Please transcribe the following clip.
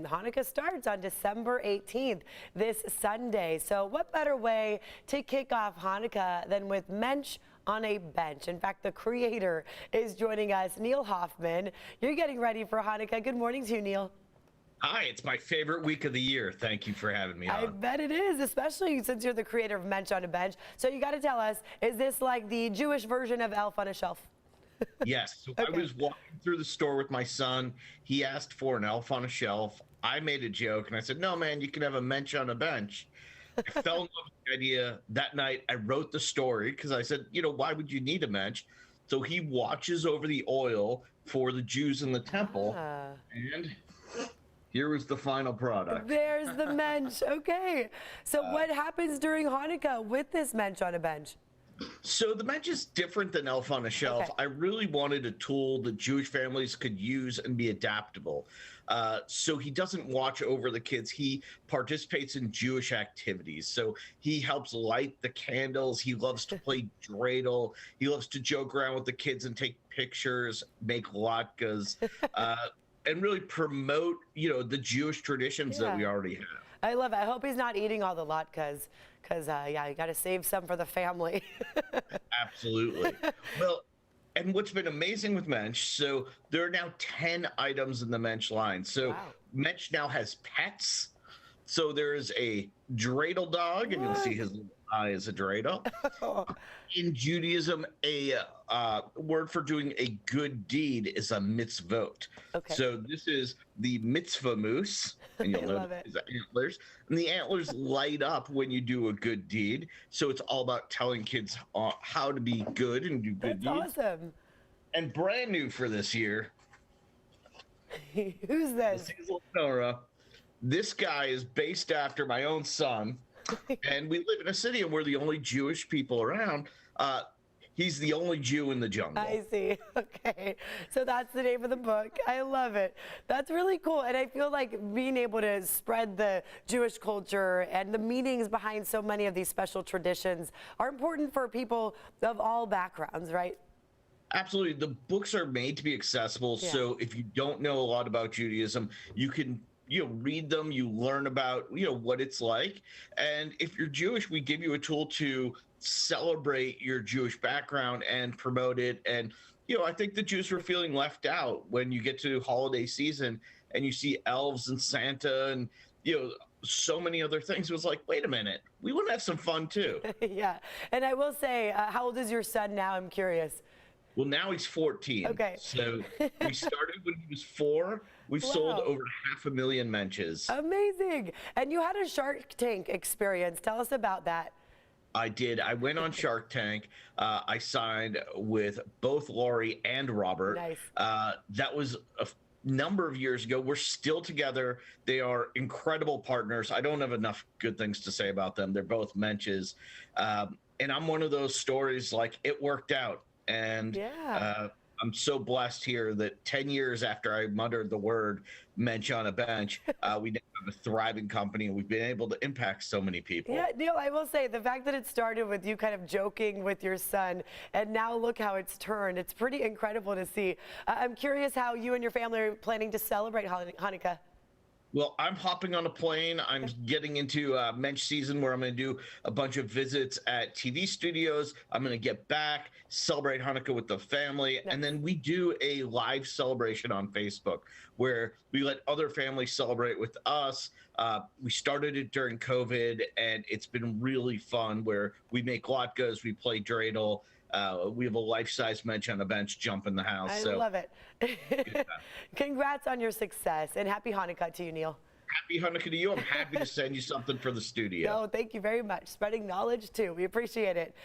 and Hanukkah starts on December 18th, this Sunday. So what better way to kick off Hanukkah than with Mensch on a bench? In fact, the creator is joining us, Neil Hoffman. You're getting ready for Hanukkah. Good morning to you, Neil. Hi, it's my favorite week of the year. Thank you for having me I on. bet it is, especially since you're the creator of Mensch on a bench. So you got to tell us, is this like the Jewish version of Elf on a Shelf? Yes, so Okay. I was walking through the store with my son. He asked for an elf on a shelf. I made a joke and I said, "No, man, you can have a mensch on a bench." I fell in love with the idea that night. I wrote the story because I said, why would you need a mensch? So he watches over the oil for the Jews in the temple, and here was the final product. There's the Mensch. Okay. So what happens during Hanukkah with this Mensch on a bench? So the bench is different than Elf on a Shelf. Okay. I really wanted a tool that Jewish families could use and be adaptable. So he doesn't watch over the kids. He participates in Jewish activities. So he helps light the candles. He loves to play dreidel. He loves to joke around with the kids and take pictures, make latkes, and really promote, the Jewish traditions that we already have. I love it. I hope he's not eating all the latkes because, yeah, you got to save some for the family. Absolutely. Well, and what's been amazing with Mensch, so there are now 10 items in the Mensch line. So Wow. Mensch now has pets. So there is a dreidel dog, and you'll see his little eye is a dreidel. In Judaism, a word for doing a good deed is a mitzvot. Okay. So this is the mitzvah moose, and you'll I love notice it. his antlers. And the antlers light up when you do a good deed. So it's all about telling kids how to be good and do good That's deeds. awesome. And brand new for this year, Who's this? Cecil Nora. This guy is based after my own son, and we live in a city and we're the only Jewish people around. He's the only Jew in the jungle. I see. Okay. So that's the name of the book. I love it. That's really cool. And I feel like being able to spread the Jewish culture and the meanings behind so many of these special traditions are important for people of all backgrounds, right? Absolutely. The books are made to be accessible. Yeah. So if you don't know a lot about Judaism, you can read them, you learn about what it's like. And if you're Jewish, we give you a tool to celebrate your Jewish background and promote it. And I think the Jews were feeling left out when you get to holiday season and you see elves and Santa and so many other things. It was like, wait a minute, we want to have some fun too. Yeah. And I will say, how old is your son now? I'm curious. Well, now he's 14. Okay. So we started when he was 4. We've sold over 500,000 Mensches. Amazing. And you had a Shark Tank experience. Tell us about that. I did. I went on Shark Tank. I signed with both Lori and Robert. Nice. That was a number of years ago. We're still together. They are incredible partners. I don't have enough good things to say about them. They're both Mensches. And I'm one of those stories like it worked out. And I'm so blessed here that 10 years after I muttered the word Mensch on a bench, we now have a thriving company and we've been able to impact so many people. Yeah, Neil, I will say the fact that it started with you kind of joking with your son and now look how it's turned. It's pretty incredible to see. I'm curious how you and your family are planning to celebrate Hanukkah. Well, I'm hopping on a plane. I'm getting into Mensch season where I'm going to do a bunch of visits at TV studios. I'm going to get back, celebrate Hanukkah with the family, and then we do a live celebration on Facebook where we let other families celebrate with us. We started it during COVID, and it's been really fun where we make latkes, we play dreidel. We have a life-size Mensch on a bench jump in the house. I love it. Congrats on your success, and happy Hanukkah to you, Neil. Happy Hanukkah to you. I'm happy to send you something for the studio. No, thank you very much. Spreading knowledge, too. We appreciate it.